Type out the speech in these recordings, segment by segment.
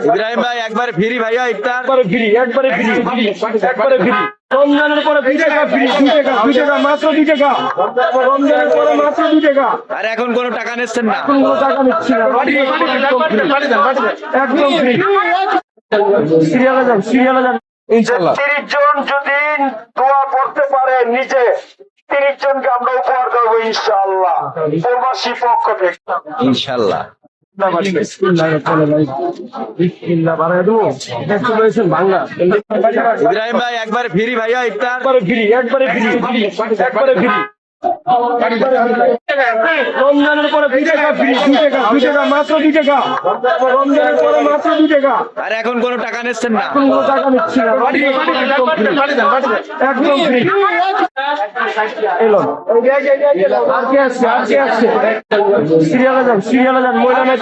ইব্রাহিম ভাই একবারে ফ্রি ভাইয়া ইফতার একবারে ফ্রি রমজানের পরে 2 টাকা ফ্রি 2 টাকা 2 টাকা মাত্র 2 টাকা রমজানের পরে মাত্র 2 টাকা। আর এখন কোনো টাকা নিচ্ছেন না? এখন কোনো টাকা নিচ্ছি না, একদম ফ্রি। সিরিয়ালে যান ইনশাআল্লাহ। 30 জন যদি দোয়া করতে পারে নিজে, 30 জনকে আমরা উপহার করবো ইনশাআল্লাহ প্রবাসী পক্ষ থেকে ইনশাআল্লাহ। ইব্রাহিম ভাই একবারে ফ্রি ভাইয়া ইফতার একবারে ফ্রি রমজানের পরে 2 টাকা ফ্রি 2 টাকা 2 টাকা মাত্র 2 টাকা রমজানের পরে মাত্র 2 টাকা। আর এখন কোনো টাকা নিচ্ছেন না? এখন কোনো টাকা নিচ্ছি না, একদম ফ্রি। এলো আর কি আসছে সিরিয়ালে যান ময়দানে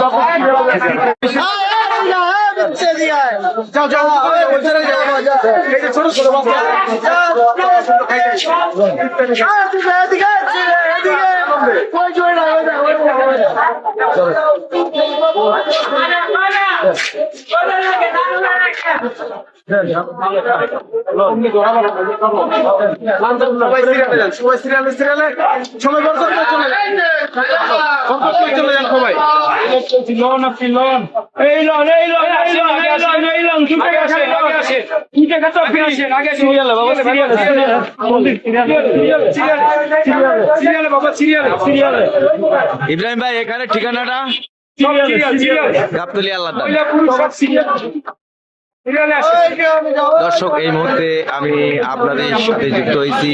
ইব্রাহিম ভাই এখানে ঠিকানাটা গাবতলী আল্লাহ। দর্শক এই মুহূর্তে আমি আপনাদের সাথে যুক্ত হয়েছি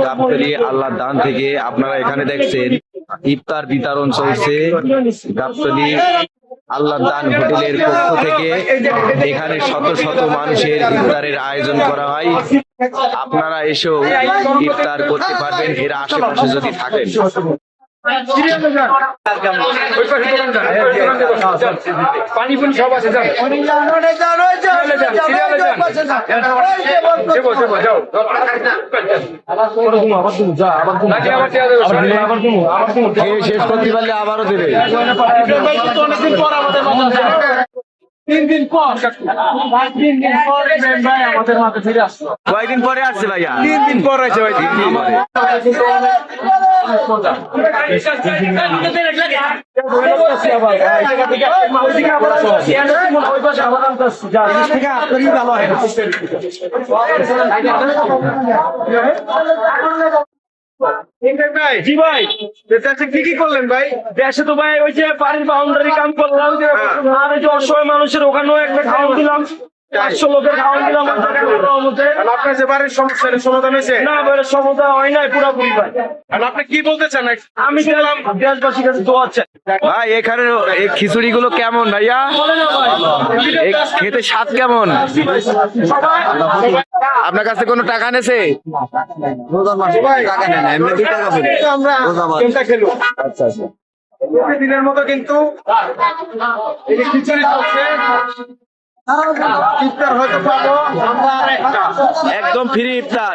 গাবতলী আল্লাহ দান থেকে। আপনারা এখানে দেখছেন ইফতার বিতরণ চলছে গাবতলী আল্লাহ দান হোটেলের পক্ষ থেকে। এখানে শত শত মানুষের ইফতারের আয়োজন করা হয়। আপনারা এসেও ইফতার করতে পারবেন এর আশেপাশে যদি থাকেন। পানি সব আছে শেষ করতে পারলে আবারও দেবে। 3 দিন পর আমাদের মাঠে ফিরে আসলো। কয়দিন পরে আসছে ভাইয়া? 3 দিন পর আছে ভাই। 3 দিন পরে জি ভাই কি করলেন ভাই? দেশে তো ভাই ওই যে বাড়ির বাউন্ডারি কাম করলাম, আর এই যে অসহায় মানুষের ওখানেও একটা খাওয়ান দিলাম, 500 লোকের খাওয়ান দিলাম। আপনার যে বাড়ির সমস্যার সমাধান হয়েছে? না বাড়ির সমাধান হয় নাই পুরোপুরি ভাই। আপনি কি বলতে চান? আমি চাইলাম দেশবাসীর কাছে দোয়া চাই। ভাই এখানে এই খিচুড়ি গুলো কেমন ভাইয়া? খেতে স্বাদ কেমন? আপনার কাছে কোনো টাকা নেছে? দিনের মতো কিন্তু খিচুড়ি চলছে, ইফতার হয়তো পাবো আমরা। একদম ফ্রি ইফতার।